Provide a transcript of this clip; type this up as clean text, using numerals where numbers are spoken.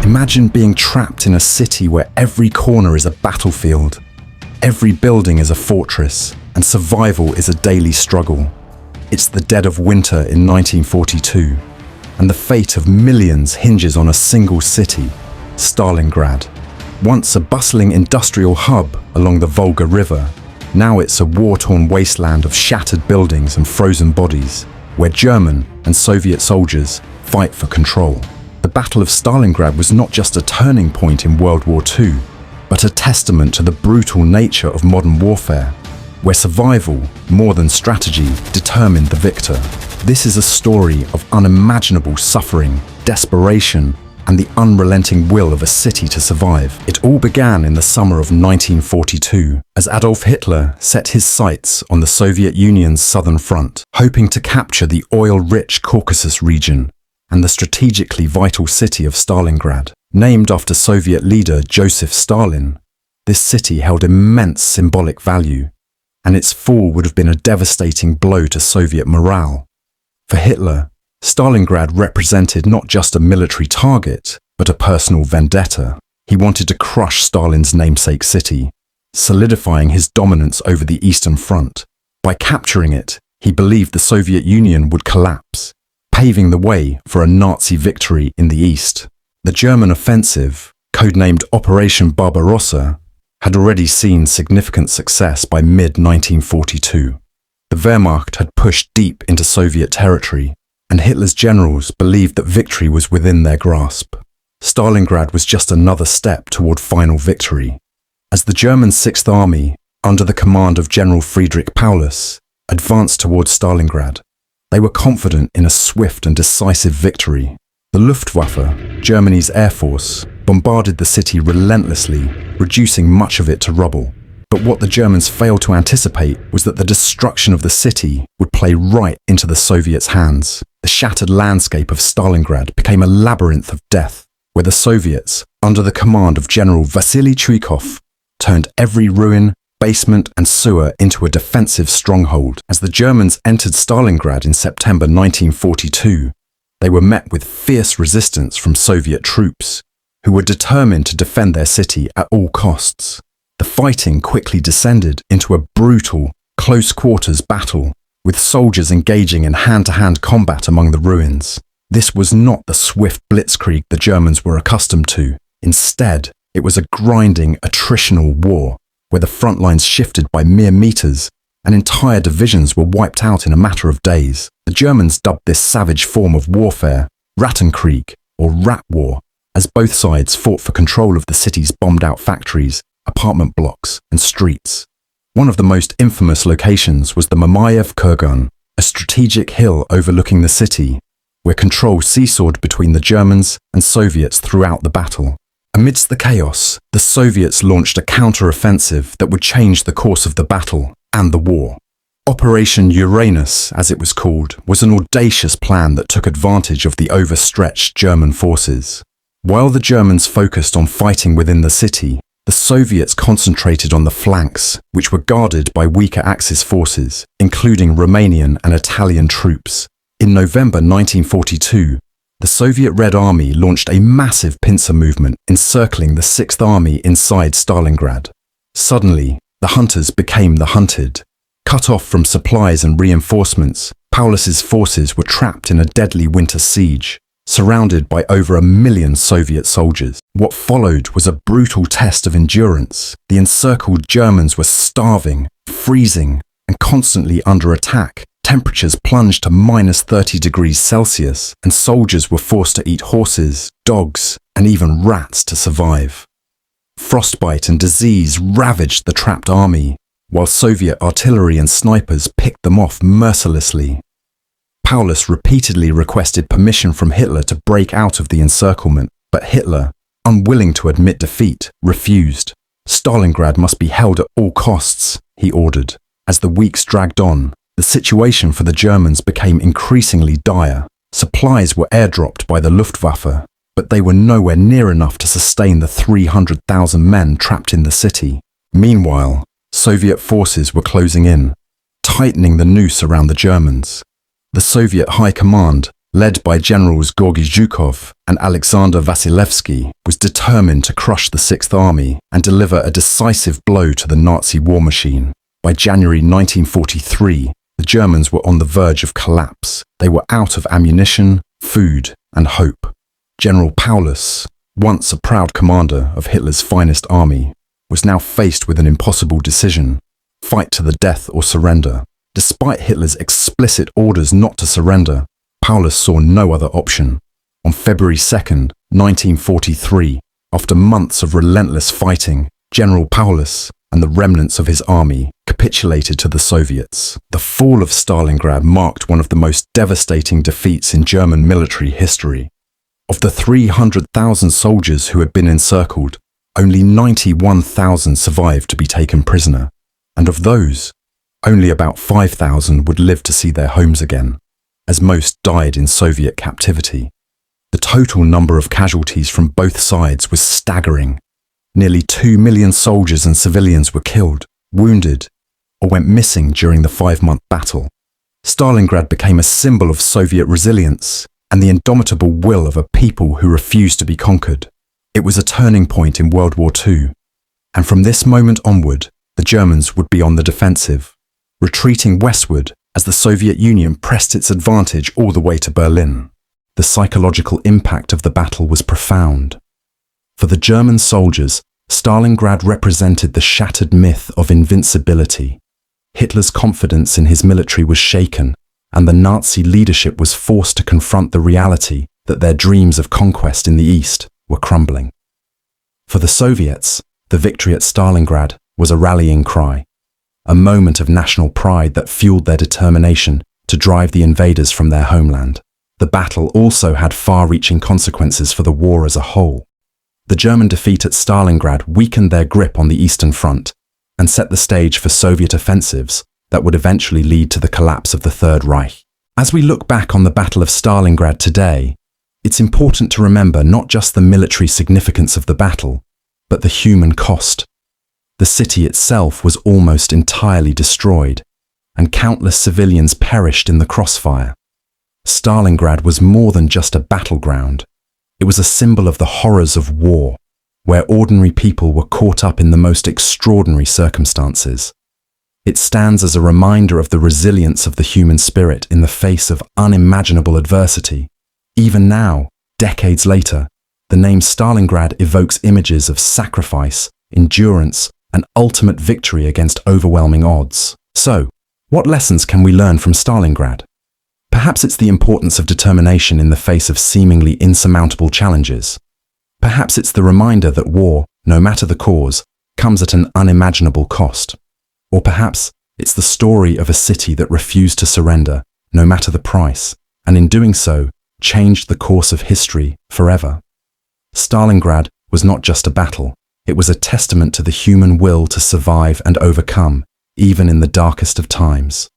Imagine being trapped in a city where every corner is a battlefield, every building is a fortress, and survival is a daily struggle. It's the dead of winter in 1942, and the fate of millions hinges on a single city, Stalingrad. Once a bustling industrial hub along the Volga River, now it's a war-torn wasteland of shattered buildings and frozen bodies, where German and Soviet soldiers fight for control. The Battle of Stalingrad was not just a turning point in World War II, but a testament to the brutal nature of modern warfare, where survival, more than strategy, determined the victor. This is a story of unimaginable suffering, desperation, and the unrelenting will of a city to survive. It all began in the summer of 1942, as Adolf Hitler set his sights on the Soviet Union's southern front, hoping to capture the oil-rich Caucasus region and the strategically vital city of Stalingrad. Named after Soviet leader Joseph Stalin, this city held immense symbolic value, and its fall would have been a devastating blow to Soviet morale. For Hitler, Stalingrad represented not just a military target, but a personal vendetta. He wanted to crush Stalin's namesake city, solidifying his dominance over the Eastern Front. By capturing it, he believed the Soviet Union would collapse, paving the way for a Nazi victory in the East. The German offensive, codenamed Operation Barbarossa, had already seen significant success by mid-1942. The Wehrmacht had pushed deep into Soviet territory, and Hitler's generals believed that victory was within their grasp. Stalingrad was just another step toward final victory. As the German Sixth Army, under the command of General Friedrich Paulus, advanced towards Stalingrad, they were confident in a swift and decisive victory. The Luftwaffe, Germany's air force, bombarded the city relentlessly, reducing much of it to rubble. But what the Germans failed to anticipate was that the destruction of the city would play right into the Soviets' hands. The shattered landscape of Stalingrad became a labyrinth of death, where the Soviets, under the command of General Vasily Chuikov, turned every ruin, basement and sewer into a defensive stronghold. As the Germans entered Stalingrad in September 1942, they were met with fierce resistance from Soviet troops, who were determined to defend their city at all costs. The fighting quickly descended into a brutal, close-quarters battle, with soldiers engaging in hand-to-hand combat among the ruins. This was not the swift blitzkrieg the Germans were accustomed to. Instead, it was a grinding, attritional war, where the front lines shifted by mere meters, and entire divisions were wiped out in a matter of days. The Germans dubbed this savage form of warfare Rattenkrieg, or Rat War, as both sides fought for control of the city's bombed-out factories, apartment blocks, and streets. One of the most infamous locations was the Mamayev Kurgan, a strategic hill overlooking the city, where control seesawed between the Germans and Soviets throughout the battle. Amidst the chaos, the Soviets launched a counter-offensive that would change the course of the battle and the war. Operation Uranus, as it was called, was an audacious plan that took advantage of the overstretched German forces. While the Germans focused on fighting within the city, the Soviets concentrated on the flanks, which were guarded by weaker Axis forces, including Romanian and Italian troops. In November 1942, the Soviet Red Army launched a massive pincer movement encircling the Sixth Army inside Stalingrad. Suddenly, the hunters became the hunted. Cut off from supplies and reinforcements, Paulus's forces were trapped in a deadly winter siege, surrounded by over 1 million Soviet soldiers. What followed was a brutal test of endurance. The encircled Germans were starving, freezing, and constantly under attack. Temperatures plunged to -30 degrees Celsius, and soldiers were forced to eat horses, dogs, and even rats to survive. Frostbite and disease ravaged the trapped army, while Soviet artillery and snipers picked them off mercilessly. Paulus repeatedly requested permission from Hitler to break out of the encirclement, but Hitler, unwilling to admit defeat, refused. Stalingrad must be held at all costs, he ordered. As the weeks dragged on, the situation for the Germans became increasingly dire. Supplies were airdropped by the Luftwaffe, but they were nowhere near enough to sustain the 300,000 men trapped in the city. Meanwhile, Soviet forces were closing in, tightening the noose around the Germans. The Soviet High Command, led by Generals Georgy Zhukov and Alexander Vasilevsky, was determined to crush the Sixth Army and deliver a decisive blow to the Nazi war machine. By January 1943, the Germans were on the verge of collapse. They were out of ammunition, food, and hope. General Paulus, once a proud commander of Hitler's finest army, was now faced with an impossible decision: fight to the death or surrender. Despite Hitler's explicit orders not to surrender, Paulus saw no other option. On February 2nd, 1943, after months of relentless fighting, General Paulus and the remnants of his army capitulated to the Soviets. The fall of Stalingrad marked one of the most devastating defeats in German military history. Of the 300,000 soldiers who had been encircled, only 91,000 survived to be taken prisoner, and of those, only about 5,000 would live to see their homes again, as most died in Soviet captivity. The total number of casualties from both sides was staggering. Nearly 2 million soldiers and civilians were killed, wounded, or went missing during the 5-month battle. Stalingrad became a symbol of Soviet resilience and the indomitable will of a people who refused to be conquered. It was a turning point in World War II, and from this moment onward, the Germans would be on the defensive, retreating westward as the Soviet Union pressed its advantage all the way to Berlin. The psychological impact of the battle was profound. For the German soldiers, Stalingrad represented the shattered myth of invincibility. Hitler's confidence in his military was shaken, and the Nazi leadership was forced to confront the reality that their dreams of conquest in the East were crumbling. For the Soviets, the victory at Stalingrad was a rallying cry, a moment of national pride that fueled their determination to drive the invaders from their homeland. The battle also had far-reaching consequences for the war as a whole. The German defeat at Stalingrad weakened their grip on the Eastern Front and set the stage for Soviet offensives that would eventually lead to the collapse of the Third Reich. As we look back on the Battle of Stalingrad today, it's important to remember not just the military significance of the battle, but the human cost. The city itself was almost entirely destroyed, and countless civilians perished in the crossfire. Stalingrad was more than just a battleground. It was a symbol of the horrors of war, where ordinary people were caught up in the most extraordinary circumstances. It stands as a reminder of the resilience of the human spirit in the face of unimaginable adversity. Even now, decades later, the name Stalingrad evokes images of sacrifice, endurance, and ultimate victory against overwhelming odds. So, what lessons can we learn from Stalingrad? Perhaps it's the importance of determination in the face of seemingly insurmountable challenges. Perhaps it's the reminder that war, no matter the cause, comes at an unimaginable cost. Or perhaps it's the story of a city that refused to surrender, no matter the price, and in doing so, changed the course of history forever. Stalingrad was not just a battle, it was a testament to the human will to survive and overcome, even in the darkest of times.